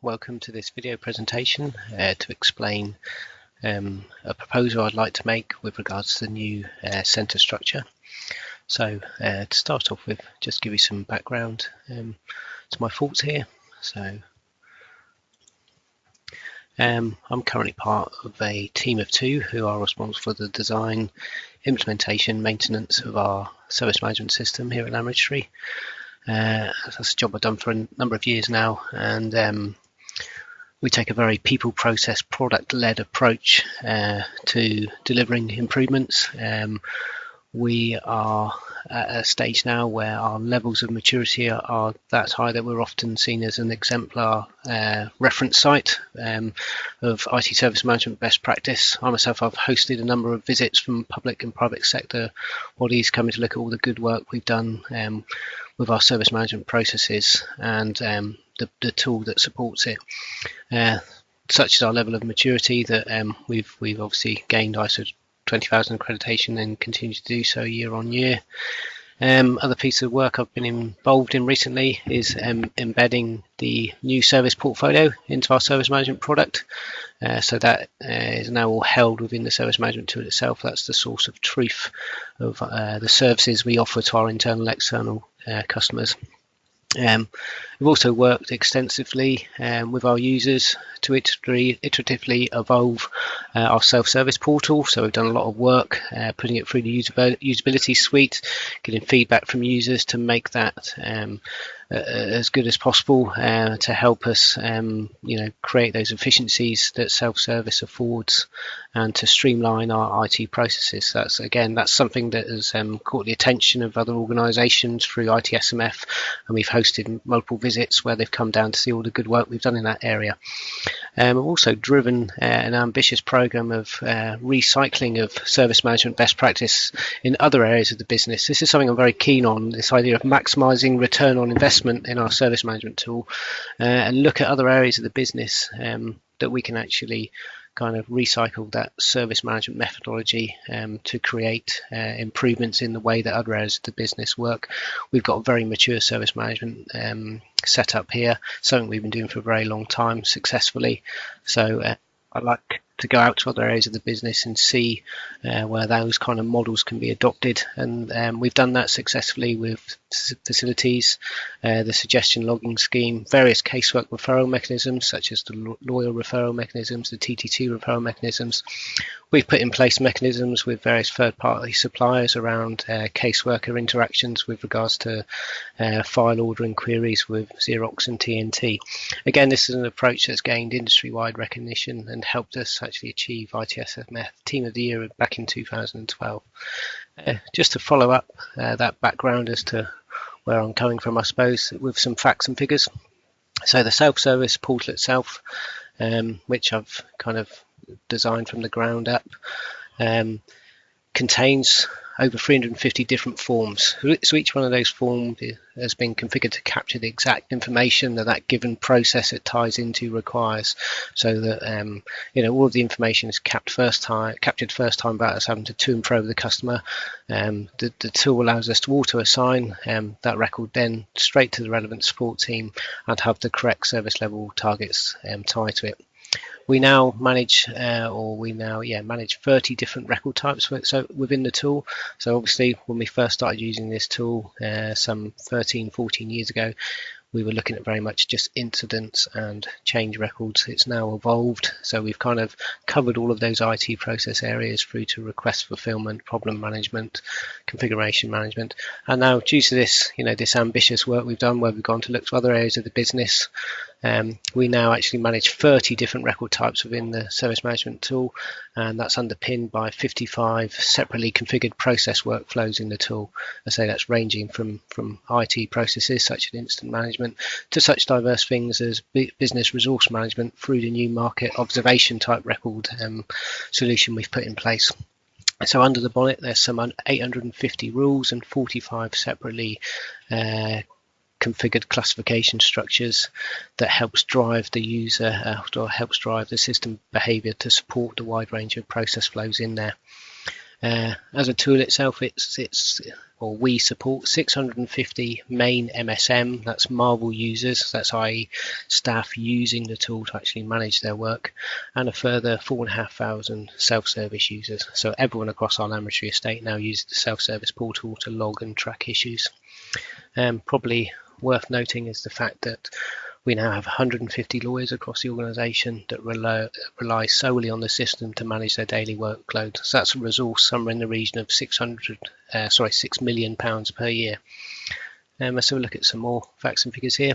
welcome to this video presentation to explain a proposal I'd like to make with regards to the new centre structure. So to start off with, just give you some background to my thoughts here. So I'm currently part of a team of two who are responsible for the design, implementation, maintenance of our service management system here at Land Registry. That's a job I've done for a number of years now, and we take a very people, process, product-led approach to delivering improvements. We are at a stage now where our levels of maturity are that high that we're often seen as an exemplar reference site of IT service management best practice. I myself, I've hosted a number of visits from public and private sector bodies coming to look at all the good work we've done with our service management processes and the tool that supports it. Such is our level of maturity that we've obviously gained ISO 20000 accreditation and continue to do so year on year. Other piece of work I've been involved in recently is embedding the new service portfolio into our service management product. So that is now all held within the service management tool itself. That's the source of truth of the services we offer to our internal and external customers. We've also worked extensively with our users to iteratively evolve our self-service portal. So we've done a lot of work putting it through the usability suite, getting feedback from users to make that as good as possible to help us create those efficiencies that self-service affords and to streamline our IT processes. That's something that has caught the attention of other organisations through ITSMF, and we've hosted multiple visits where they've come down to see all the good work we've done in that area. We've also driven an ambitious program of recycling of service management best practice in other areas of the business. This is something I'm very keen on, this idea of maximising return on investment in our service management tool, and look at other areas of the business that we can actually kind of recycle that service management methodology to create improvements in the way that other areas of the business work. We've got a very mature service management set up here, something we've been doing for a very long time successfully. So I'd like to go out to other areas of the business and see where those kind of models can be adopted, and we've done that successfully with facilities, the suggestion logging scheme, various casework referral mechanisms such as the lawyer referral mechanisms, the TT2 referral mechanisms. We've put in place mechanisms with various third-party suppliers around caseworker interactions with regards to file ordering queries with Xerox and TNT. Again, this is an approach that's gained industry-wide recognition and helped us actually achieve ITSMF Team of the Year back in 2012. Just to follow up that background as to where I'm coming from, I suppose, with some facts and figures. So the self-service portal itself, which I've kind of designed from the ground up, contains over 350 different forms. So each one of those forms has been configured to capture the exact information that given process it ties into requires, so that all of the information is captured first time without us having to and fro with the customer. The tool allows us to auto assign that record then straight to the relevant support team and have the correct service level targets tied to it. We now manage manage 30 different record types within the tool. So obviously when we first started using this tool some 13-14 years ago, we were looking at very much just incidents and change records. It's now evolved, so we've kind of covered all of those IT process areas through to request fulfillment, problem management, configuration management. And now, due to this, this ambitious work we've done, where we've gone to look to other areas of the business, we now actually manage 30 different record types within the service management tool, and that's underpinned by 55 separately configured process workflows in the tool. I say that's ranging from IT processes such as incident management to such diverse things as business resource management through the new market observation type record solution we've put in place. So under the bonnet, there's some 850 rules and 45 separately configured classification structures that helps drive the user or helps drive the system behavior to support the wide range of process flows in there. As a tool itself, we support 650 main MSM, that's Marvel users, that's i.e. staff using the tool to actually manage their work, and a further 4,500 self-service users. So everyone across our laboratory estate now uses the self-service portal to log and track issues. Probably worth noting is the fact that we now have 150 lawyers across the organisation that rely solely on the system to manage their daily workload. So that's a resource somewhere in the region of £6 million per year. Let's have a look at some more facts and figures here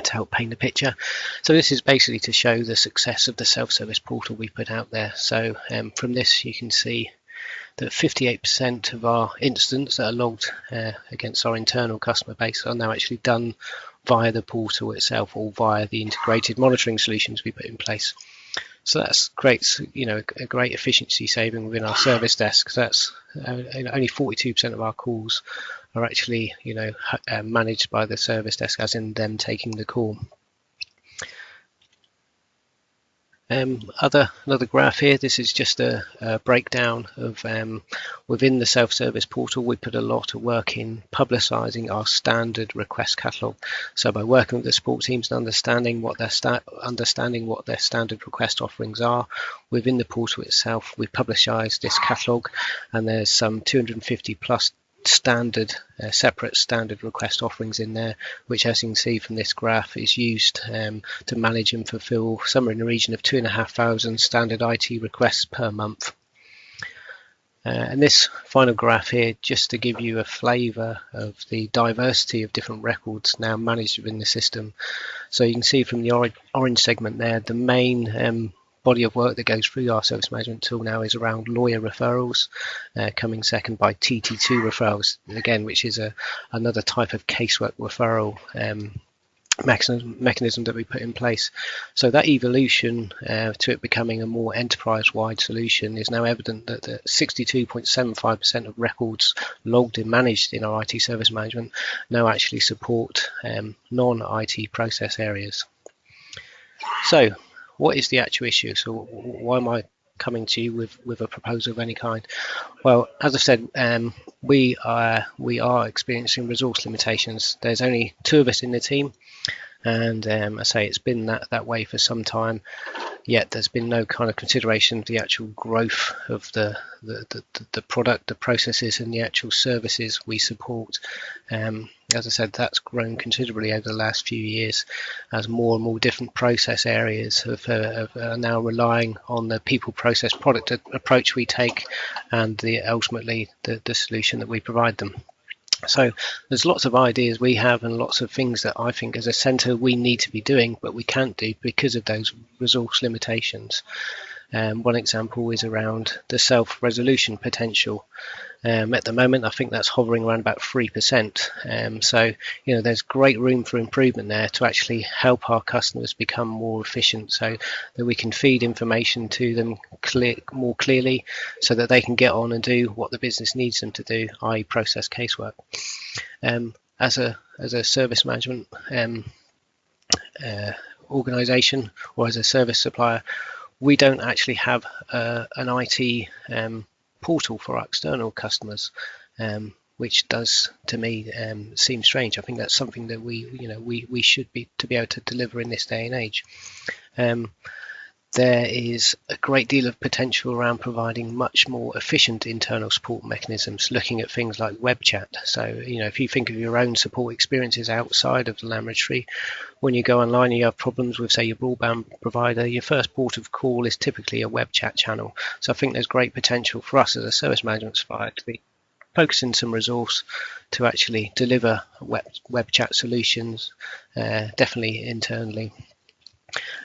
to help paint the picture. So this is basically to show the success of the self-service portal we put out there. So from this you can see that 58% of our incidents that are logged against our internal customer base are now actually done via the portal itself or via the integrated monitoring solutions we put in place. So that creates, a great efficiency saving within our service desk. So that's only 42% of our calls are actually, managed by the service desk, as in them taking the call. Another graph here. This is just a breakdown of within the self-service portal. We put a lot of work in publicising our standard request catalogue. So by working with the support teams and understanding what their standard request offerings are within the portal itself, we publicise this catalogue, and there's some 250 plus separate standard request offerings in there, which, as you can see from this graph, is used to manage and fulfill somewhere in the region of 2,500 standard IT requests per month. And this final graph here, just to give you a flavour of the diversity of different records now managed within the system. So you can see from the orange segment there, the main body of work that goes through our service management tool now is around lawyer referrals, coming second by TT2 referrals, again, which is another type of casework referral mechanism that we put in place. So that evolution to it becoming a more enterprise-wide solution is now evident that 62.75% of records logged and managed in our IT service management now actually support non-IT process areas. So what is the actual issue? So why am I coming to you with a proposal of any kind? Well, as I said, we are experiencing resource limitations. There's only 2 of us in the team, and I say it's been that way for some time, yet there's been no kind of consideration of the actual growth of the product, the processes and the actual services we support. As I said, that's grown considerably over the last few years as more and more different process areas are now relying on the people, process, product approach we take, and ultimately the solution that we provide them. So there's lots of ideas we have and lots of things that I think as a centre we need to be doing, but we can't do because of those resource limitations. One example is around the self-resolution potential. At the moment, I think that's hovering around about 3%. So, there's great room for improvement there to actually help our customers become more efficient, so that we can feed information to them more clearly, so that they can get on and do what the business needs them to do, i.e. process casework. As a service management organisation, or as a service supplier, we don't actually have an IT portal for our external customers, which does, to me, seem strange. I think that's something that we should be able to deliver in this day and age. There is a great deal of potential around providing much more efficient internal support mechanisms, looking at things like web chat. So, if you think of your own support experiences outside of the laboratory, when you go online and you have problems with, say, your broadband provider, your first port of call is typically a web chat channel. So I think there's great potential for us as a service management supplier to be focusing some resource to actually deliver web chat solutions, definitely internally.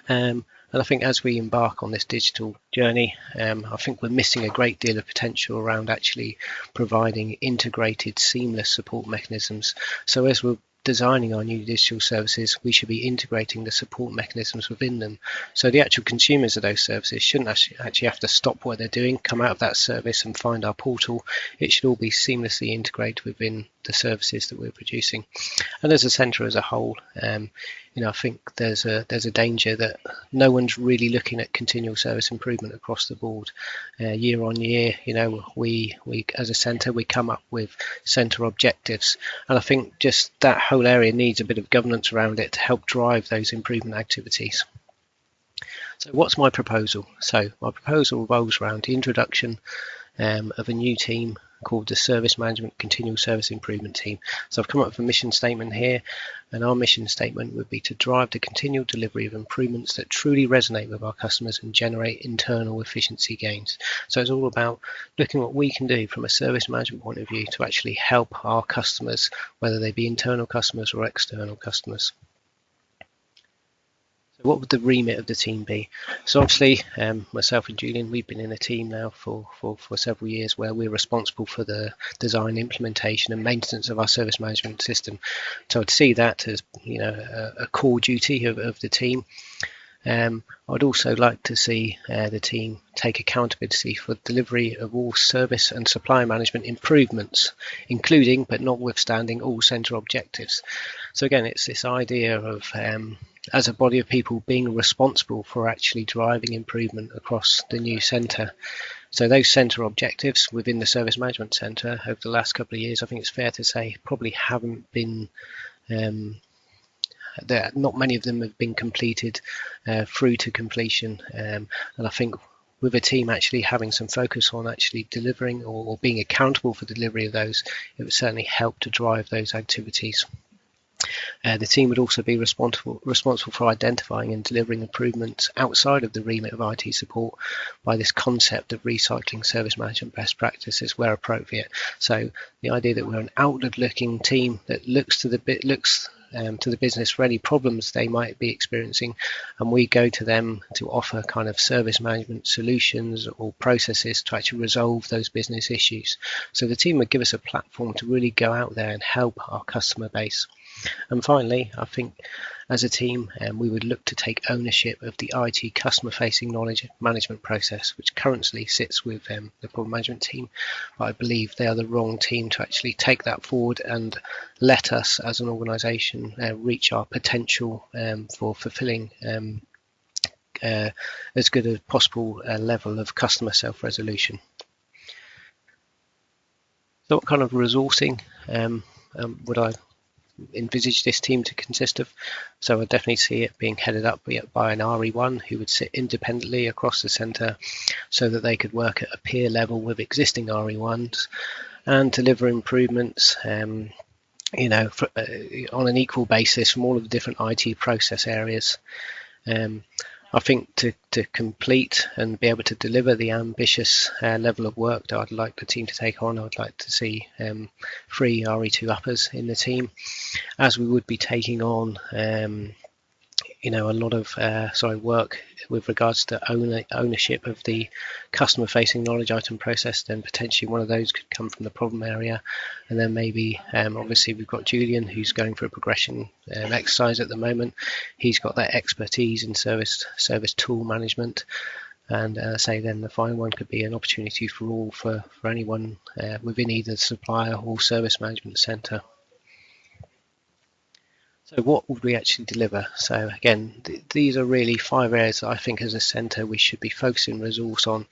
And I think as we embark on this digital journey, I think we're missing a great deal of potential around actually providing integrated, seamless support mechanisms. So as we're designing our new digital services, we should be integrating the support mechanisms within them. So the actual consumers of those services shouldn't actually have to stop what they're doing, come out of that service and find our portal. It should all be seamlessly integrated within the services that we're producing. And as a centre as a whole, I think there's a danger that no one's really looking at continual service improvement across the board. Year on year, we as a centre, we come up with centre objectives, and I think just that whole area needs a bit of governance around it to help drive those improvement activities. So what's my proposal? So my proposal revolves around the introduction of a new team called the Service Management Continual Service Improvement Team. So I've come up with a mission statement here, and our mission statement would be to drive the continual delivery of improvements that truly resonate with our customers and generate internal efficiency gains. So it's all about looking at what we can do from a service management point of view to actually help our customers, whether they be internal customers or external customers. So what would the remit of the team be? So obviously, myself and Julian, we've been in a team now for several years where we're responsible for the design, implementation and maintenance of our service management system. So I'd see that as a core duty of the team. I'd also like to see the team take accountability for delivery of all service and supply management improvements, including but notwithstanding all centre objectives. So again, it's this idea of as a body of people being responsible for actually driving improvement across the new centre. So those centre objectives within the Service Management Centre over the last couple of years, I think it's fair to say, probably haven't been not many of them have been completed through to completion, and I think with a team actually having some focus on actually delivering or being accountable for delivery of those, it would certainly help to drive those activities. The team would also be responsible for identifying and delivering improvements outside of the remit of IT support by this concept of recycling service management best practices where appropriate. So the idea that we're an outward-looking team that looks to the business for any problems they might be experiencing, and we go to them to offer kind of service management solutions or processes to actually resolve those business issues. So the team would give us a platform to really go out there and help our customer base. And finally, I think as a team, we would look to take ownership of the IT customer-facing knowledge management process, which currently sits with the problem management team. But I believe they are the wrong team to actually take that forward and let us, as an organisation, reach our potential for fulfilling as good as possible level of customer self-resolution. So what kind of resourcing would I envisage this team to consist of? So I definitely see it being headed up by an RE1 who would sit independently across the centre so that they could work at a peer level with existing RE1s and deliver improvements on an equal basis from all of the different IT process areas. I think to complete and be able to deliver the ambitious level of work that I'd like the team to take on, I'd like to see 3 RE2 uppers in the team, as we would be taking on a lot of work with regards to ownership of the customer facing knowledge item process. Then potentially one of those could come from the problem area, and then maybe obviously we've got Julian who's going for a progression exercise at the moment. He's got that expertise in service tool management, and then the final one could be an opportunity for anyone within either supplier or service management centre. So what would we actually deliver? So again, these are really 5 areas that I think as a centre we should be focusing resource on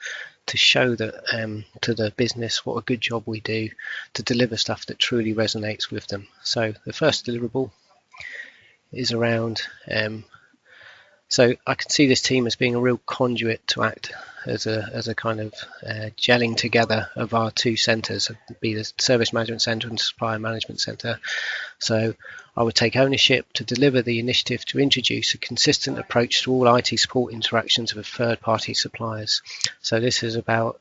to show that to the business what a good job we do to deliver stuff that truly resonates with them. So the first deliverable is around so I can see this team as being a real conduit to act as a kind of gelling together of our 2 centres, be the Service Management Centre and Supplier Management Centre. So I would take ownership to deliver the initiative to introduce a consistent approach to all IT support interactions with third-party suppliers. So this is about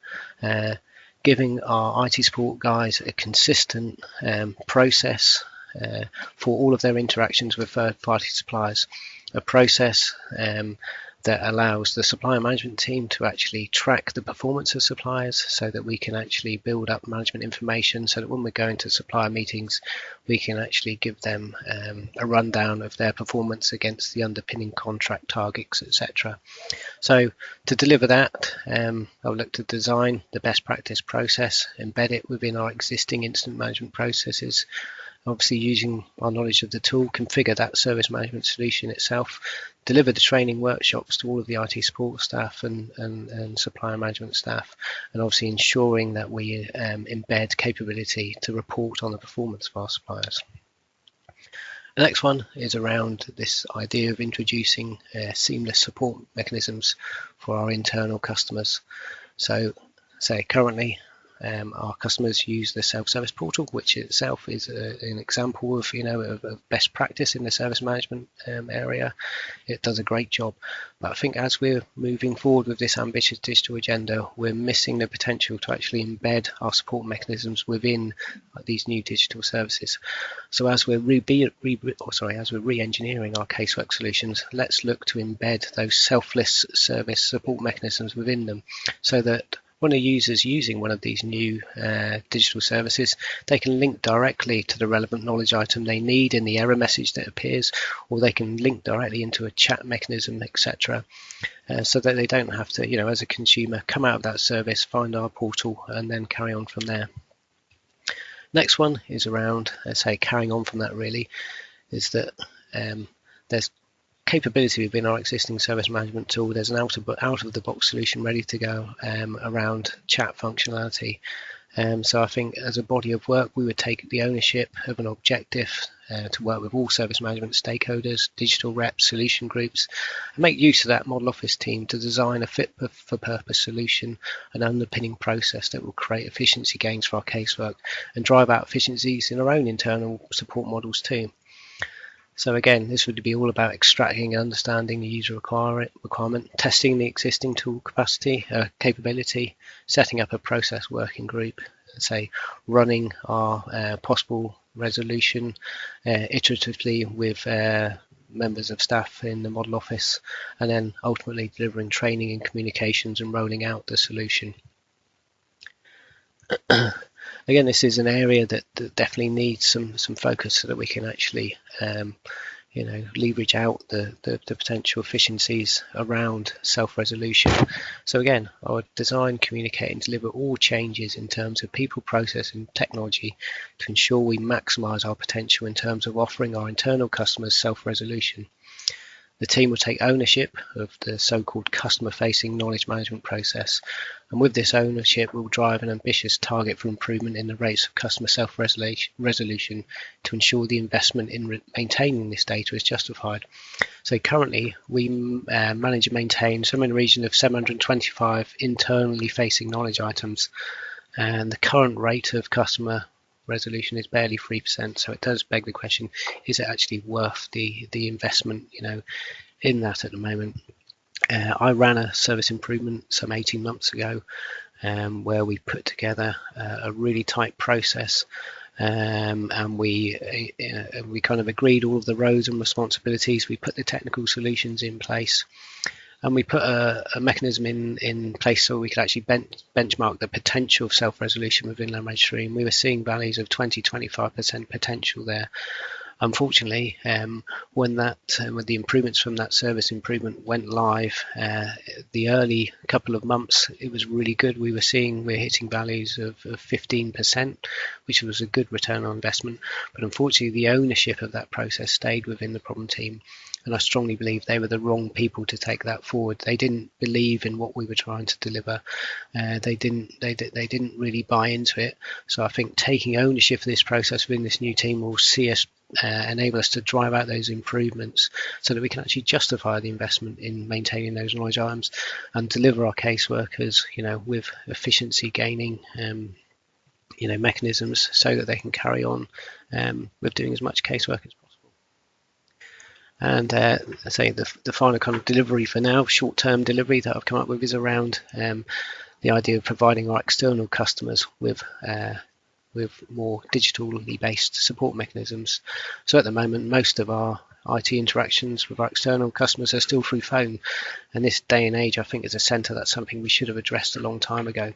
giving our IT support guys a consistent process for all of their interactions with third-party suppliers. A process that allows the supplier management team to actually track the performance of suppliers, so that we can actually build up management information, so that when we're going to supplier meetings we can actually give them a rundown of their performance against the underpinning contract targets, etc. So to deliver that, I'll look to design the best practice process, embed it within our existing incident management processes, obviously using our knowledge of the tool, configure that service management solution itself, deliver the training workshops to all of the IT support staff and supplier management staff, and obviously ensuring that we embed capability to report on the performance of our suppliers. The next one is around this idea of introducing seamless support mechanisms for our internal customers. So, say currently our customers use the self-service portal, which itself is an example of of best practice in the service management area. It does a great job, but I think as we're moving forward with this ambitious digital agenda, we're missing the potential to actually embed our support mechanisms within these new digital services. So as we're re-engineering our casework solutions, let's look to embed those selfless service support mechanisms within them, so that when a user's using one of these new digital services, they can link directly to the relevant knowledge item they need in the error message that appears, or they can link directly into a chat mechanism, etc. So that they don't have to, as a consumer, come out of that service, find our portal, and then carry on from there. Next one is around, carrying on from that really, is that there's capability within our existing service management tool. There's an out of the box solution ready to go around chat functionality. So I think as a body of work, we would take the ownership of an objective to work with all service management stakeholders, digital reps, solution groups, and make use of that model office team to design a fit for purpose solution, an underpinning process that will create efficiency gains for our casework and drive out efficiencies in our own internal support models too. So again, this would be all about extracting and understanding the user requirement, testing the existing tool capability, setting up a process working group, running our possible resolution iteratively with members of staff in the model office, and then ultimately delivering training and communications and rolling out the solution. Again, this is an area that definitely needs some focus, so that we can actually leverage out the potential efficiencies around self-resolution. So again, I would design, communicate and deliver all changes in terms of people, process and technology to ensure we maximise our potential in terms of offering our internal customers self-resolution. The team will take ownership of the so-called customer-facing knowledge management process, and with this ownership we'll drive an ambitious target for improvement in the rates of customer self-resolution to ensure the investment in maintaining this data is justified. So currently we manage and maintain somewhere in the region of 725 internally facing knowledge items, and the current rate of customer resolution is barely 3%. So it does beg the question, is it actually worth the investment in that at the moment? I ran a service improvement some 18 months ago where we put together a really tight process, and we kind of agreed all of the roles and responsibilities. We put the technical solutions in place, and we put a mechanism in place so we could actually benchmark the potential of self-resolution within Land Registry, and we were seeing values of 20-25% potential there. Unfortunately, when the improvements from that service improvement went live, the early couple of months, it was really good. We're hitting values of 15%, which was a good return on investment. But unfortunately, the ownership of that process stayed within the problem team, and I strongly believe they were the wrong people to take that forward. They didn't believe in what we were trying to deliver. They didn't really buy into it. So I think taking ownership of this process within this new team will see us enable us to drive out those improvements, so that we can actually justify the investment in maintaining those knowledge items and deliver our caseworkers, with efficiency gaining, mechanisms, so that they can carry on with doing as much casework as possible. And I say the final kind of delivery for now, short-term delivery that I've come up with, is around the idea of providing our external customers with more digitally based support mechanisms. So at the moment, most of our IT interactions with our external customers are still through phone. And this day and age, I think as a centre, that's something we should have addressed a long time ago.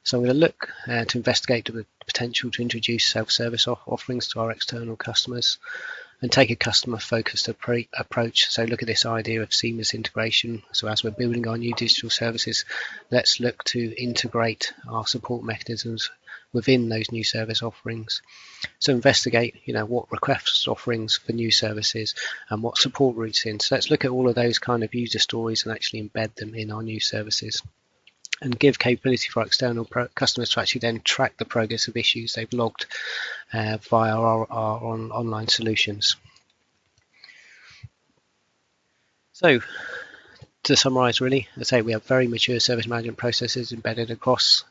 So I'm going to look to investigate the potential to introduce self-service offerings to our external customers and take a customer-focused approach. So look at this idea of seamless integration. So as we're building our new digital services, let's look to integrate our support mechanisms within those new service offerings. So investigate, what request offerings for new services and what support routes in. So let's look at all of those kind of user stories and actually embed them in our new services, and give capability for our external customers to actually then track the progress of issues they've logged via our online solutions. So to summarise, really, I say we have very mature service management processes embedded across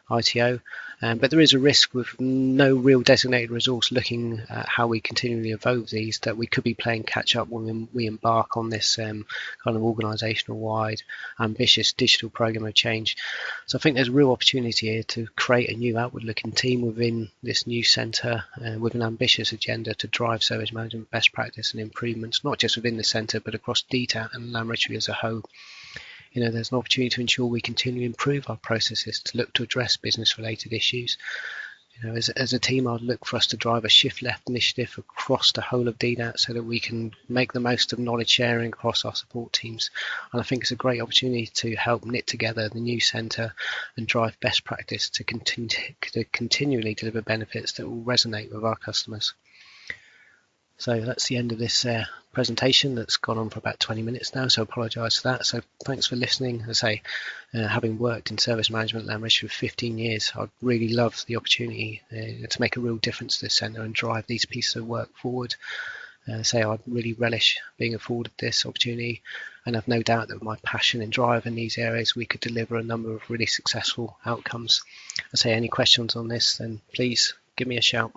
ITO, but there is a risk with no real designated resource looking at how we continually evolve these, that we could be playing catch up when we embark on this kind of organisational wide ambitious digital program of change. So I think there's a real opportunity here to create a new outward looking team within this new centre with an ambitious agenda to drive service management best practice and improvements, not just within the centre but across DTAT and Lanrotchery as a whole. There's an opportunity to ensure we continue to improve our processes to look to address business-related issues. As a team, I'd look for us to drive a shift left initiative across the whole of DTAT so that we can make the most of knowledge sharing across our support teams. And I think it's a great opportunity to help knit together the new centre and drive best practice to continually deliver benefits that will resonate with our customers. So that's the end of this presentation that's gone on for about 20 minutes now, so I apologise for that. So thanks for listening. As I say, having worked in service management at Lanrotchery for 15 years, I'd really love the opportunity to make a real difference to this centre and drive these pieces of work forward. I'd really relish being afforded this opportunity, and I've no doubt that with my passion and drive in these areas we could deliver a number of really successful outcomes. Any questions on this, then please give me a shout.